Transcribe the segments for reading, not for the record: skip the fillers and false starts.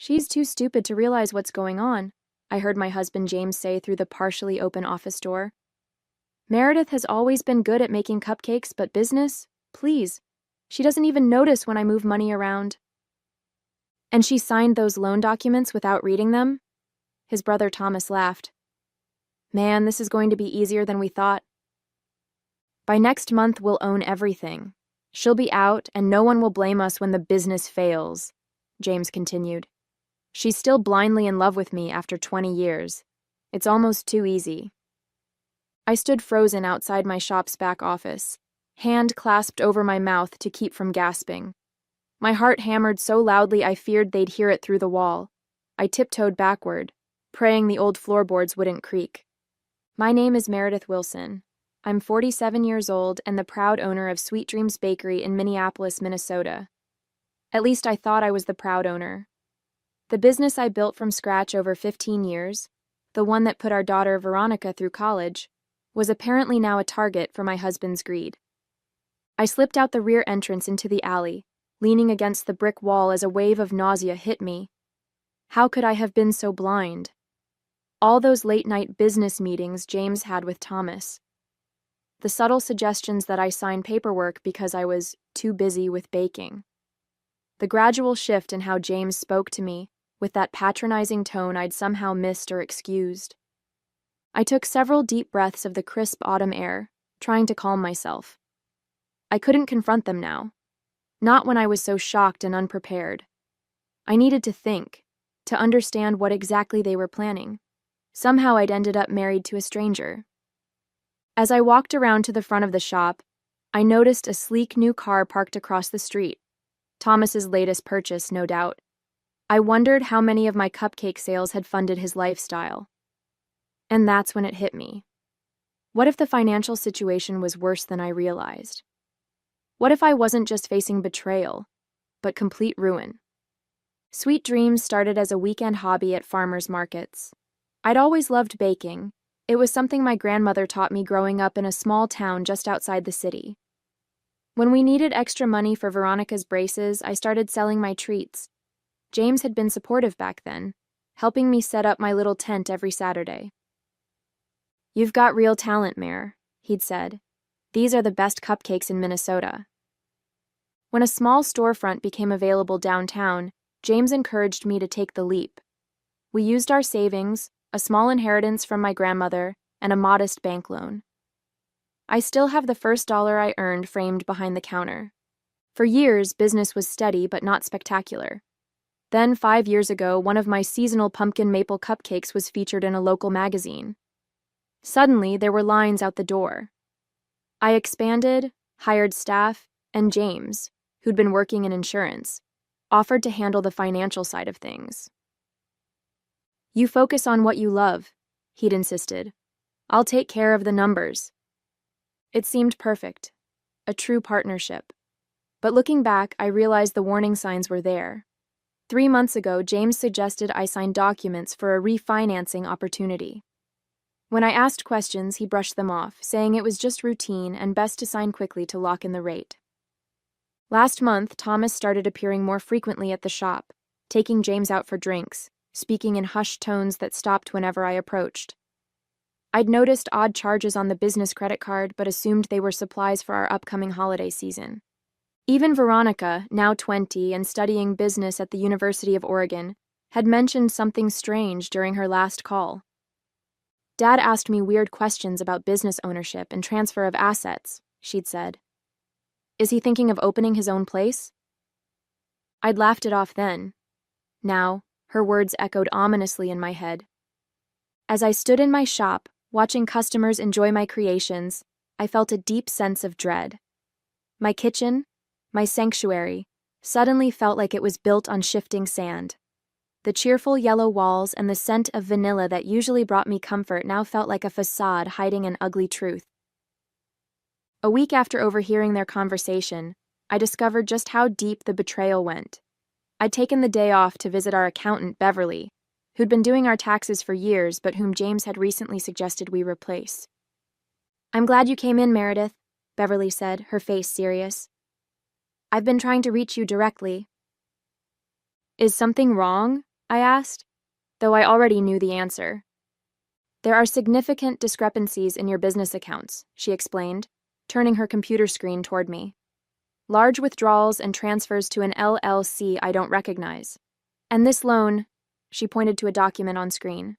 She's too stupid to realize what's going on, I heard my husband James say through the partially open office door. Meredith has always been good at making cupcakes, but business? Please. She doesn't even notice when I move money around. And she signed those loan documents without reading them? His brother Thomas laughed. Man, this is going to be easier than we thought. By next month, we'll own everything. She'll be out, and no one will blame us when the business fails, James continued. She's still blindly in love with me after 20 years. It's almost too easy. I stood frozen outside my shop's back office, hand clasped over my mouth to keep from gasping. My heart hammered so loudly I feared they'd hear it through the wall. I tiptoed backward, praying the old floorboards wouldn't creak. My name is Meredith Wilson. I'm 47 years old and the proud owner of Sweet Dreams Bakery in Minneapolis, Minnesota. At least I thought I was the proud owner. The business I built from scratch over 15 years, the one that put our daughter Veronica through college, was apparently now a target for my husband's greed. I slipped out the rear entrance into the alley, leaning against the brick wall as a wave of nausea hit me. How could I have been so blind? All those late-night business meetings James had with Thomas. The subtle suggestions that I sign paperwork because I was too busy with baking. The gradual shift in how James spoke to me, with that patronizing tone I'd somehow missed or excused. I took several deep breaths of the crisp autumn air, trying to calm myself. I couldn't confront them now. Not when I was so shocked and unprepared. I needed to think, to understand what exactly they were planning. Somehow I'd ended up married to a stranger. As I walked around to the front of the shop, I noticed a sleek new car parked across the street. Thomas's latest purchase, no doubt. I wondered how many of my cupcake sales had funded his lifestyle. And that's when it hit me. What if the financial situation was worse than I realized? What if I wasn't just facing betrayal, but complete ruin? Sweet Dreams started as a weekend hobby at farmers markets. I'd always loved baking. It was something my grandmother taught me growing up in a small town just outside the city. When we needed extra money for Veronica's braces, I started selling my treats. James had been supportive back then, helping me set up my little tent every Saturday. You've got real talent, Mare, he'd said. These are the best cupcakes in Minnesota. When a small storefront became available downtown, James encouraged me to take the leap. We used our savings, a small inheritance from my grandmother, and a modest bank loan. I still have the first dollar I earned framed behind the counter. For years, business was steady but not spectacular. Then, 5 years ago, one of my seasonal pumpkin maple cupcakes was featured in a local magazine. Suddenly, there were lines out the door. I expanded, hired staff, and James, who'd been working in insurance, offered to handle the financial side of things. You focus on what you love, he'd insisted. I'll take care of the numbers. It seemed perfect, a true partnership. But looking back, I realized the warning signs were there. 3 months ago, James suggested I sign documents for a refinancing opportunity. When I asked questions, he brushed them off, saying it was just routine and best to sign quickly to lock in the rate. Last month, Thomas started appearing more frequently at the shop, taking James out for drinks, speaking in hushed tones that stopped whenever I approached. I'd noticed odd charges on the business credit card but assumed they were supplies for our upcoming holiday season. Even Veronica, now 20 and studying business at the University of Oregon, had mentioned something strange during her last call. Dad asked me weird questions about business ownership and transfer of assets, she'd said. Is he thinking of opening his own place? I'd laughed it off then. Now, her words echoed ominously in my head. As I stood in my shop, watching customers enjoy my creations, I felt a deep sense of dread. My kitchen, my sanctuary, suddenly felt like it was built on shifting sand. The cheerful yellow walls and the scent of vanilla that usually brought me comfort now felt like a facade hiding an ugly truth. A week after overhearing their conversation, I discovered just how deep the betrayal went. I'd taken the day off to visit our accountant, Beverly, who'd been doing our taxes for years but whom James had recently suggested we replace. I'm glad you came in, Meredith, Beverly said, her face serious. I've been trying to reach you directly. Is something wrong? I asked, though I already knew the answer. There are significant discrepancies in your business accounts, she explained, turning her computer screen toward me. Large withdrawals and transfers to an LLC I don't recognize. And this loan, she pointed to a document on screen,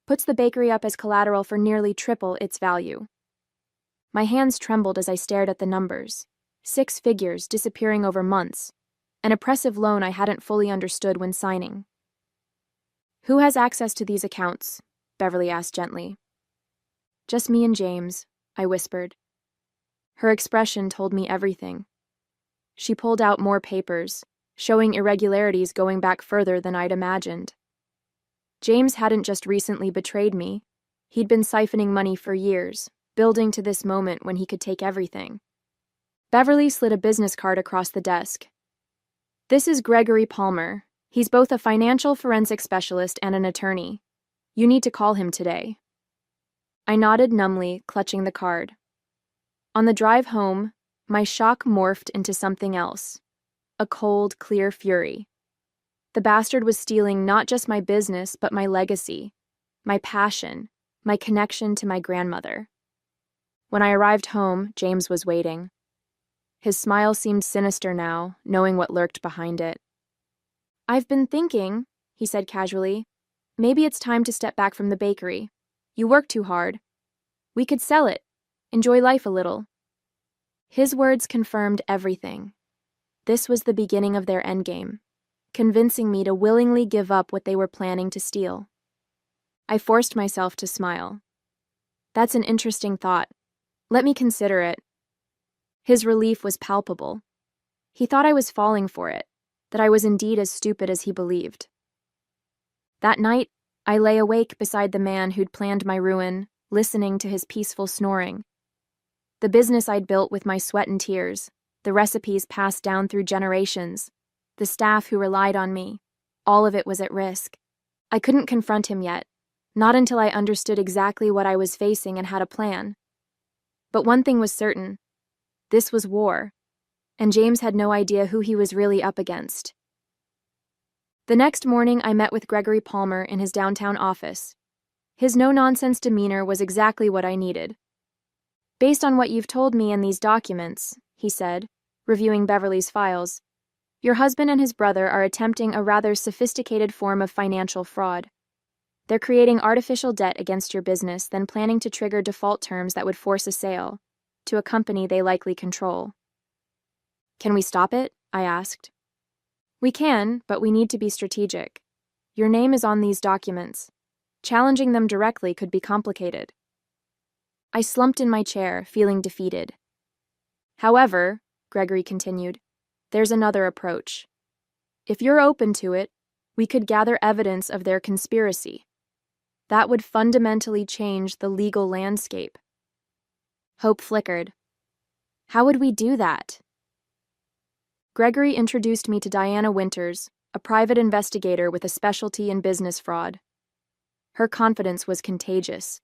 puts the bakery up as collateral for nearly triple its value. My hands trembled as I stared at the numbers. 6 figures disappearing over months. An oppressive loan I hadn't fully understood when signing. Who has access to these accounts? Beverly asked gently. Just me and James, I whispered. Her expression told me everything. She pulled out more papers, showing irregularities going back further than I'd imagined. James hadn't just recently betrayed me. He'd been siphoning money for years, building to this moment when he could take everything. Beverly slid a business card across the desk. This is Gregory Palmer. He's both a financial forensic specialist and an attorney. You need to call him today. I nodded numbly, clutching the card. On the drive home, my shock morphed into something else. A cold, clear fury. The bastard was stealing not just my business, but my legacy, my passion, my connection to my grandmother. When I arrived home, James was waiting. His smile seemed sinister now, knowing what lurked behind it. I've been thinking, he said casually, maybe it's time to step back from the bakery. You work too hard. We could sell it, enjoy life a little. His words confirmed everything. This was the beginning of their endgame, convincing me to willingly give up what they were planning to steal. I forced myself to smile. That's an interesting thought. Let me consider it. His relief was palpable. He thought I was falling for it, that I was indeed as stupid as he believed. That night, I lay awake beside the man who'd planned my ruin, listening to his peaceful snoring. The business I'd built with my sweat and tears, the recipes passed down through generations, the staff who relied on me, all of it was at risk. I couldn't confront him yet, not until I understood exactly what I was facing and had a plan. But one thing was certain. This was war, and James had no idea who he was really up against. The next morning, I met with Gregory Palmer in his downtown office. His no-nonsense demeanor was exactly what I needed. Based on what you've told me in these documents, he said, reviewing Beverly's files, your husband and his brother are attempting a rather sophisticated form of financial fraud. They're creating artificial debt against your business, then planning to trigger default terms that would force a sale to a company they likely control. Can we stop it? I asked. We can, but we need to be strategic. Your name is on these documents. Challenging them directly could be complicated. I slumped in my chair, feeling defeated. However, Gregory continued, there's another approach. If you're open to it, we could gather evidence of their conspiracy. That would fundamentally change the legal landscape. Hope flickered. How would we do that? Gregory introduced me to Diana Winters, a private investigator with a specialty in business fraud. Her confidence was contagious.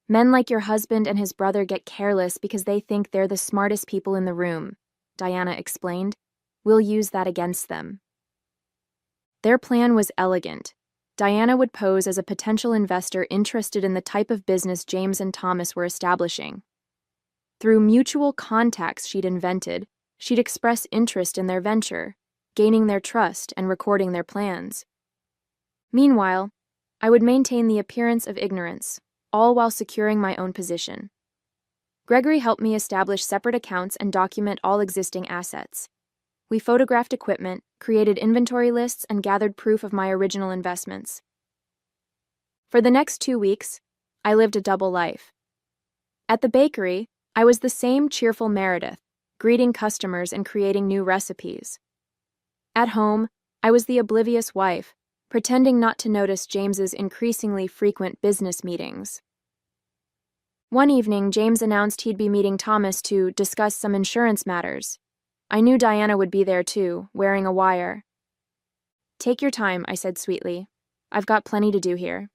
Men like your husband and his brother get careless because they think they're the smartest people in the room, Diana explained. We'll use that against them. Their plan was elegant. Diana would pose as a potential investor interested in the type of business James and Thomas were establishing. Through mutual contacts she'd invented, she'd express interest in their venture, gaining their trust and recording their plans. Meanwhile, I would maintain the appearance of ignorance, all while securing my own position. Gregory helped me establish separate accounts and document all existing assets. We photographed equipment, created inventory lists, and gathered proof of my original investments. For the next 2 weeks, I lived a double life. At the bakery, I was the same cheerful Meredith, greeting customers and creating new recipes. At home, I was the oblivious wife, pretending not to notice James's increasingly frequent business meetings. One evening, James announced he'd be meeting Thomas to discuss some insurance matters. I knew Diana would be there too, wearing a wire. Take your time, I said sweetly. I've got plenty to do here.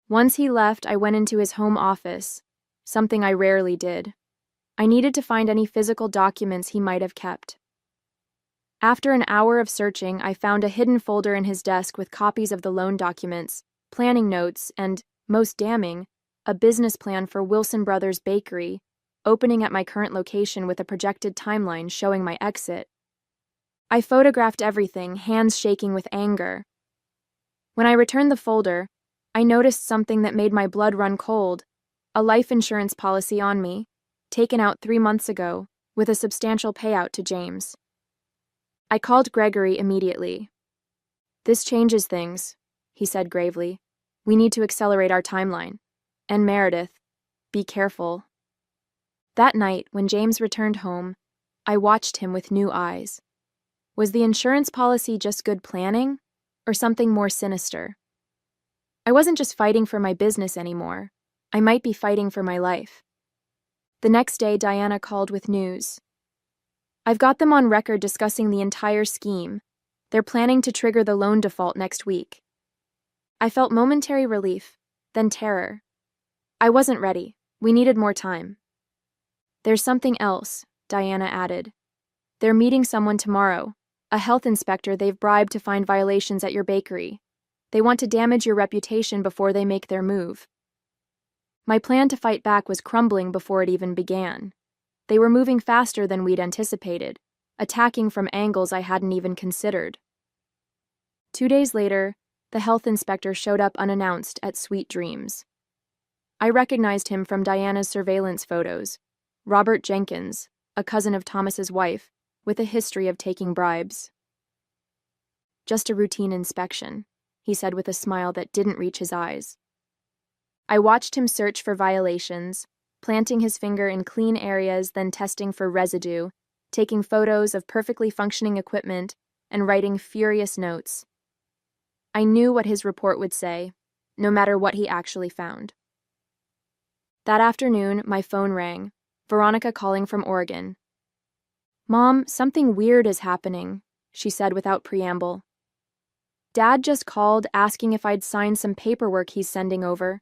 Once he left, I went into his home office, something I rarely did. I needed to find any physical documents he might have kept. After an hour of searching, I found a hidden folder in his desk with copies of the loan documents, planning notes, and, most damning, a business plan for Wilson Brothers Bakery, opening at my current location with a projected timeline showing my exit. I photographed everything, hands shaking with anger. When I returned the folder, I noticed something that made my blood run cold: a life insurance policy on me, taken out 3 months ago, with a substantial payout to James. I called Gregory immediately. "This changes things," he said gravely. "We need to accelerate our timeline. And Meredith, be careful." That night, when James returned home, I watched him with new eyes. Was the insurance policy just good planning, or something more sinister? I wasn't just fighting for my business anymore. I might be fighting for my life. The next day, Diana called with news. "I've got them on record discussing the entire scheme. They're planning to trigger the loan default next week." I felt momentary relief, then terror. I wasn't ready. We needed more time. "There's something else," Diana added. "They're meeting someone tomorrow, a health inspector they've bribed to find violations at your bakery. They want to damage your reputation before they make their move." My plan to fight back was crumbling before it even began. They were moving faster than we'd anticipated, attacking from angles I hadn't even considered. 2 days later, the health inspector showed up unannounced at Sweet Dreams. I recognized him from Diana's surveillance photos: Robert Jenkins, a cousin of Thomas's wife, with a history of taking bribes. "Just a routine inspection," he said with a smile that didn't reach his eyes. I watched him search for violations, planting his finger in clean areas, then testing for residue, taking photos of perfectly functioning equipment, and writing furious notes. I knew what his report would say, no matter what he actually found. That afternoon, my phone rang, Veronica calling from Oregon. "Mom, something weird is happening," she said without preamble. "Dad just called asking if I'd sign some paperwork he's sending over.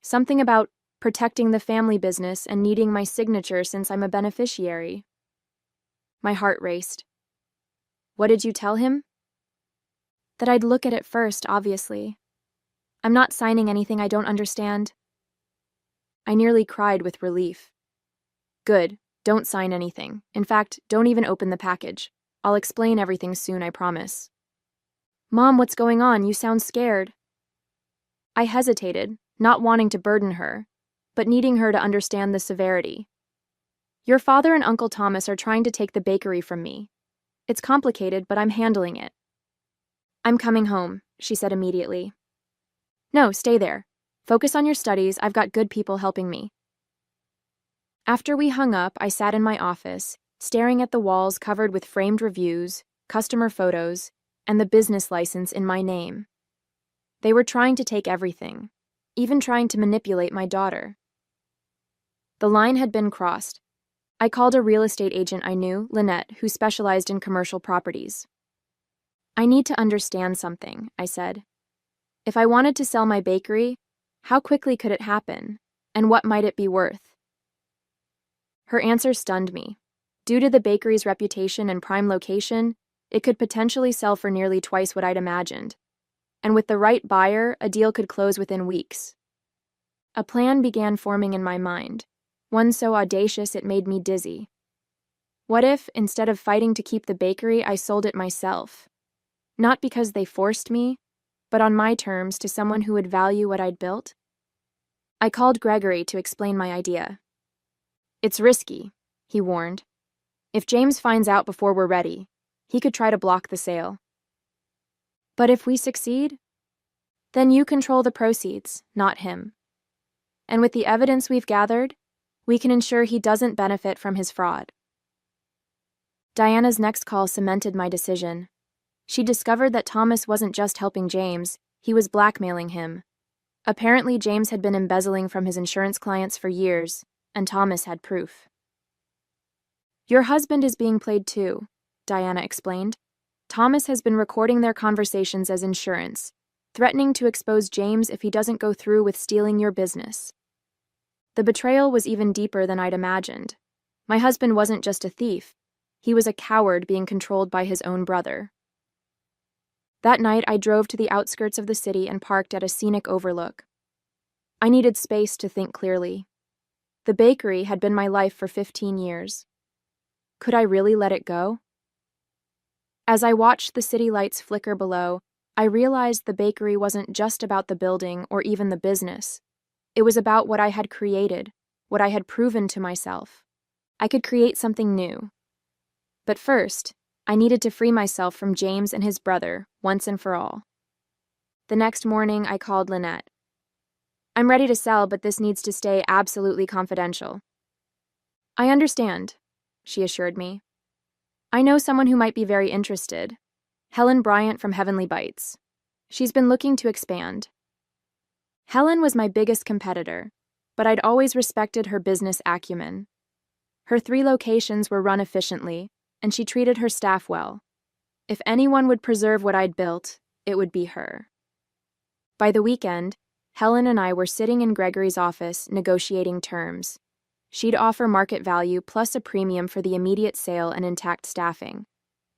Something about protecting the family business and needing my signature since I'm a beneficiary." My heart raced. "What did you tell him?" "That I'd look at it first, obviously. I'm not signing anything I don't understand." I nearly cried with relief. "Good, don't sign anything. In fact, don't even open the package. I'll explain everything soon, I promise." "Mom, what's going on? You sound scared." I hesitated, not wanting to burden her, but needing her to understand the severity. "Your father and Uncle Thomas are trying to take the bakery from me. It's complicated, but I'm handling it." "I'm coming home," she said immediately. "No, stay there. Focus on your studies. I've got good people helping me." After we hung up, I sat in my office, staring at the walls covered with framed reviews, customer photos, and the business license in my name. They were trying to take everything, even trying to manipulate my daughter. The line had been crossed. I called a real estate agent I knew, Lynette, who specialized in commercial properties. "I need to understand something," I said. "If I wanted to sell my bakery, how quickly could it happen, and what might it be worth?" Her answer stunned me. Due to the bakery's reputation and prime location, it could potentially sell for nearly twice what I'd imagined. And with the right buyer, a deal could close within weeks. A plan began forming in my mind, one so audacious it made me dizzy. What if, instead of fighting to keep the bakery, I sold it myself? Not because they forced me, but on my terms to someone who would value what I'd built? I called Gregory to explain my idea. "It's risky," he warned. "If James finds out before we're ready, he could try to block the sale." "But if we succeed? Then you control the proceeds, not him. And with the evidence we've gathered, we can ensure he doesn't benefit from his fraud." Diana's next call cemented my decision. She discovered that Thomas wasn't just helping James, he was blackmailing him. Apparently, James had been embezzling from his insurance clients for years, and Thomas had proof. "Your husband is being played too," Diana explained. "Thomas has been recording their conversations as insurance, threatening to expose James if he doesn't go through with stealing your business." The betrayal was even deeper than I'd imagined. My husband wasn't just a thief. He was a coward being controlled by his own brother. That night, I drove to the outskirts of the city and parked at a scenic overlook. I needed space to think clearly. The bakery had been my life for 15 years. Could I really let it go? As I watched the city lights flicker below, I realized the bakery wasn't just about the building or even the business. It was about what I had created, what I had proven to myself. I could create something new. But first, I needed to free myself from James and his brother, once and for all. The next morning, I called Lynette. "I'm ready to sell, but this needs to stay absolutely confidential." "I understand," she assured me. "I know someone who might be very interested. Helen Bryant from Heavenly Bites. She's been looking to expand." Helen was my biggest competitor, but I'd always respected her business acumen. Her 3 locations were run efficiently, and she treated her staff well. If anyone would preserve what I'd built, it would be her. By the weekend, Helen and I were sitting in Gregory's office negotiating terms. She'd offer market value plus a premium for the immediate sale and intact staffing.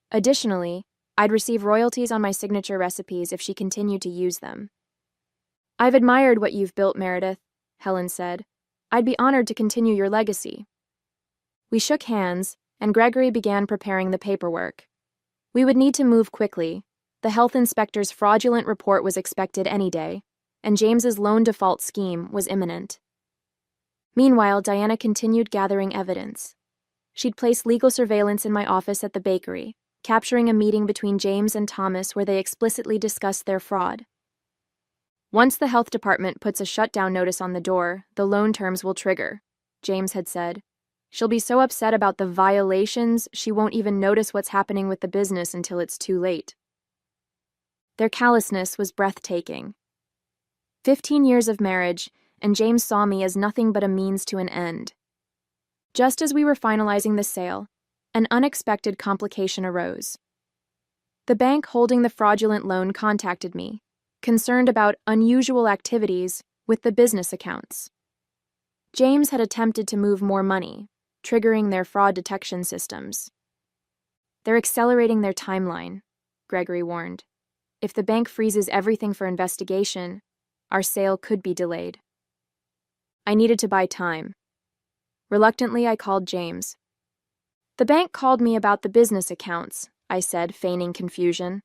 Additionally, I'd receive royalties on my signature recipes if she continued to use them. "I've admired what you've built, Meredith," Helen said. "I'd be honored to continue your legacy." We shook hands, and Gregory began preparing the paperwork. We would need to move quickly. The health inspector's fraudulent report was expected any day, and James's loan default scheme was imminent. Meanwhile, Diana continued gathering evidence. She'd placed legal surveillance in my office at the bakery, capturing a meeting between James and Thomas where they explicitly discussed their fraud. "Once the health department puts a shutdown notice on the door, the loan terms will trigger," James had said. "She'll be so upset about the violations, she won't even notice what's happening with the business until it's too late." Their callousness was breathtaking. 15 years of marriage, and James saw me as nothing but a means to an end. Just as we were finalizing the sale, an unexpected complication arose. The bank holding the fraudulent loan contacted me, concerned about unusual activities with the business accounts. James had attempted to move more money, triggering their fraud detection systems. "They're accelerating their timeline," Gregory warned. "If the bank freezes everything for investigation, our sale could be delayed." I needed to buy time. Reluctantly, I called James. "The bank called me about the business accounts," I said, feigning confusion.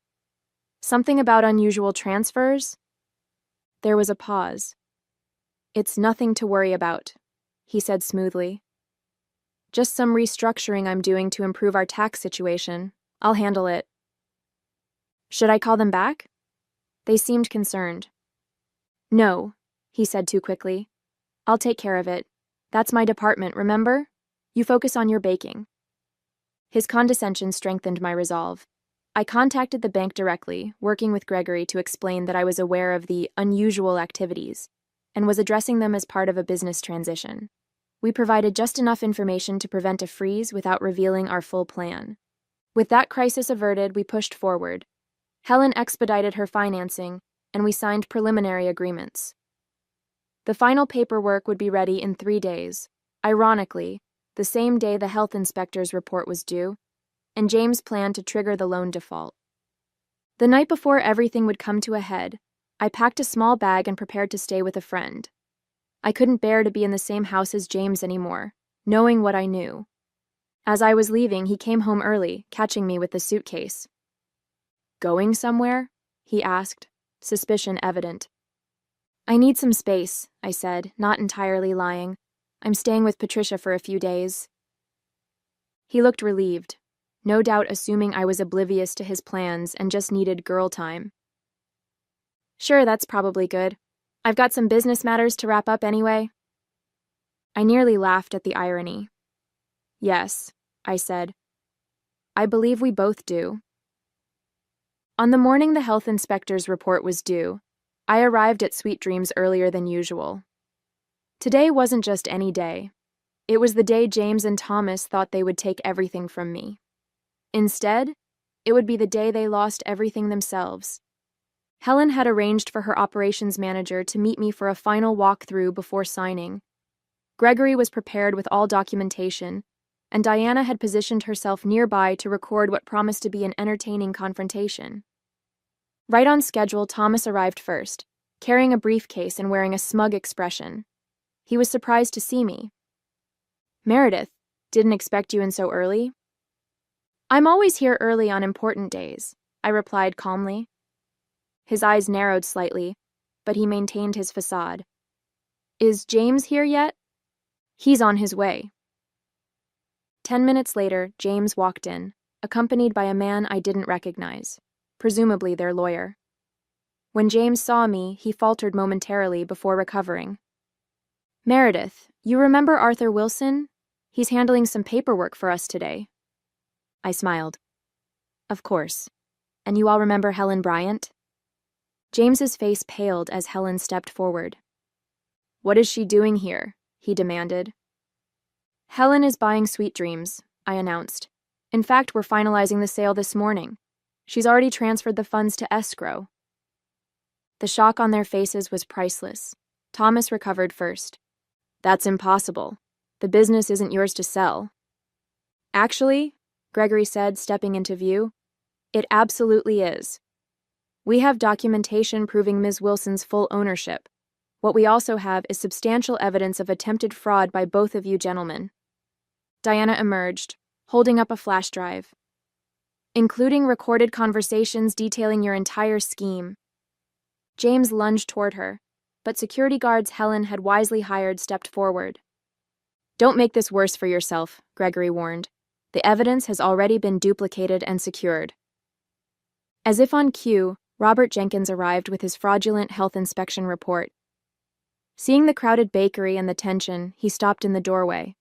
"Something about unusual transfers?" There was a pause. "It's nothing to worry about," he said smoothly. "Just some restructuring I'm doing to improve our tax situation. I'll handle it." "Should I call them back?" They seemed concerned. "No," he said too quickly. "I'll take care of it. That's my department, remember? You focus on your baking." His condescension strengthened my resolve. I contacted the bank directly, working with Gregory to explain that I was aware of the unusual activities and was addressing them as part of a business transition. We provided just enough information to prevent a freeze without revealing our full plan. With that crisis averted, we pushed forward. Helen expedited her financing, and we signed preliminary agreements. The final paperwork would be ready in 3 days, ironically, the same day the health inspector's report was due, and James planned to trigger the loan default. The night before everything would come to a head, I packed a small bag and prepared to stay with a friend. I couldn't bear to be in the same house as James anymore, knowing what I knew. As I was leaving, he came home early, catching me with the suitcase. "Going somewhere?" he asked, suspicion evident. "I need some space," I said, not entirely lying. "I'm staying with Patricia for a few days." He looked relieved, no doubt assuming I was oblivious to his plans and just needed girl time. "Sure, that's probably good. I've got some business matters to wrap up anyway." I nearly laughed at the irony. "Yes," I said. "I believe we both do." On the morning the health inspector's report was due, I arrived at Sweet Dreams earlier than usual. Today wasn't just any day. It was the day James and Thomas thought they would take everything from me. Instead, it would be the day they lost everything themselves. Helen had arranged for her operations manager to meet me for a final walkthrough before signing. Gregory was prepared with all documentation, and Diana had positioned herself nearby to record what promised to be an entertaining confrontation. Right on schedule, Thomas arrived first, carrying a briefcase and wearing a smug expression. He was surprised to see me. "Meredith, didn't expect you in so early?" "I'm always here early on important days," I replied calmly. His eyes narrowed slightly, but he maintained his facade. "Is James here yet?" "He's on his way." 10 minutes later, James walked in, accompanied by a man I didn't recognize, presumably their lawyer. When James saw me, he faltered momentarily before recovering. "Meredith, you remember Arthur Wilson? He's handling some paperwork for us today." I smiled. "Of course. And you all remember Helen Bryant?" James's face paled as Helen stepped forward. "What is she doing here?" he demanded. "Helen is buying Sweet Dreams," I announced. "In fact, we're finalizing the sale this morning. She's already transferred the funds to escrow." The shock on their faces was priceless. Thomas recovered first. "That's impossible. The business isn't yours to sell." "Actually," Gregory said, stepping into view, "it absolutely is. We have documentation proving Ms. Wilson's full ownership. What we also have is substantial evidence of attempted fraud by both of you gentlemen." Diana emerged, holding up a flash drive, "Including recorded conversations detailing your entire scheme." James lunged toward her, but security guards Helen had wisely hired stepped forward. "Don't make this worse for yourself," Gregory warned. "The evidence has already been duplicated and secured." As if on cue, Robert Jenkins arrived with his fraudulent health inspection report. Seeing the crowded bakery and the tension, he stopped in the doorway.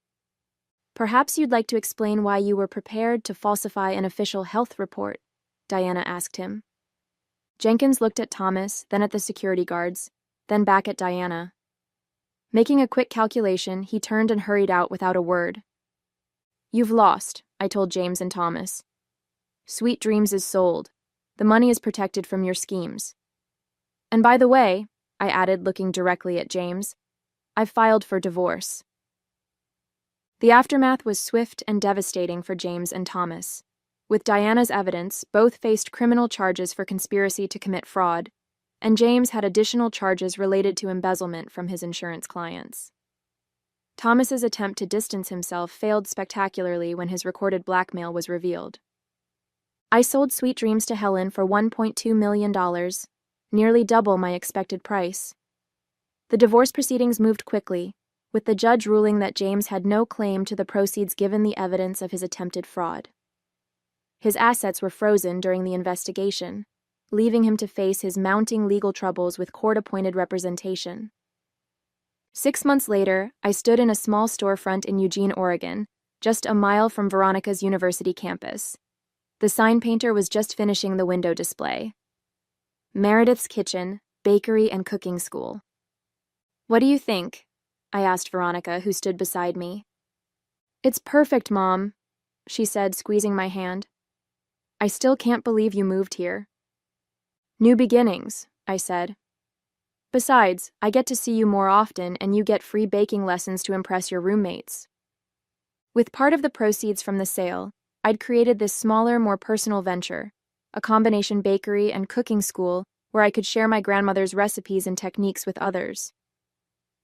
"Perhaps you'd like to explain why you were prepared to falsify an official health report," Diana asked him. Jenkins looked at Thomas, then at the security guards, then back at Diana. Making a quick calculation, he turned and hurried out without a word. "You've lost," I told James and Thomas. "Sweet Dreams is sold. The money is protected from your schemes. And by the way," I added, looking directly at James, "I've filed for divorce." The aftermath was swift and devastating for James and Thomas. With Diana's evidence, both faced criminal charges for conspiracy to commit fraud, and James had additional charges related to embezzlement from his insurance clients. Thomas's attempt to distance himself failed spectacularly when his recorded blackmail was revealed. "I sold Sweet Dreams to Helen for $1.2 million, nearly double my expected price." The divorce proceedings moved quickly, with the judge ruling that James had no claim to the proceeds given the evidence of his attempted fraud. His assets were frozen during the investigation, leaving him to face his mounting legal troubles with court-appointed representation. 6 months later, I stood in a small storefront in Eugene, Oregon, just a mile from Veronica's university campus. The sign painter was just finishing the window display. "Meredith's Kitchen, Bakery and Cooking School." "What do you think?" I asked Veronica, who stood beside me. "It's perfect, Mom," she said, squeezing my hand. "I still can't believe you moved here." "New beginnings," I said. "Besides, I get to see you more often and you get free baking lessons to impress your roommates." With part of the proceeds from the sale, I'd created this smaller, more personal venture, a combination bakery and cooking school where I could share my grandmother's recipes and techniques with others.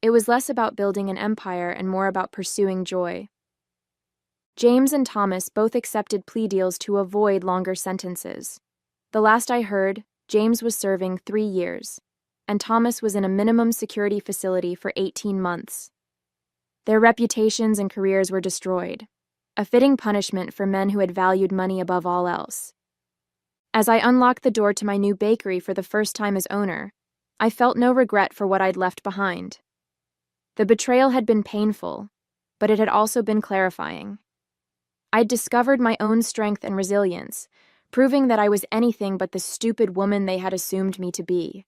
It was less about building an empire and more about pursuing joy. James and Thomas both accepted plea deals to avoid longer sentences. The last I heard, James was serving 3 years, and Thomas was in a minimum security facility for 18 months. Their reputations and careers were destroyed, a fitting punishment for men who had valued money above all else. As I unlocked the door to my new bakery for the first time as owner, I felt no regret for what I'd left behind. The betrayal had been painful, but it had also been clarifying. I'd discovered my own strength and resilience, proving that I was anything but the stupid woman they had assumed me to be.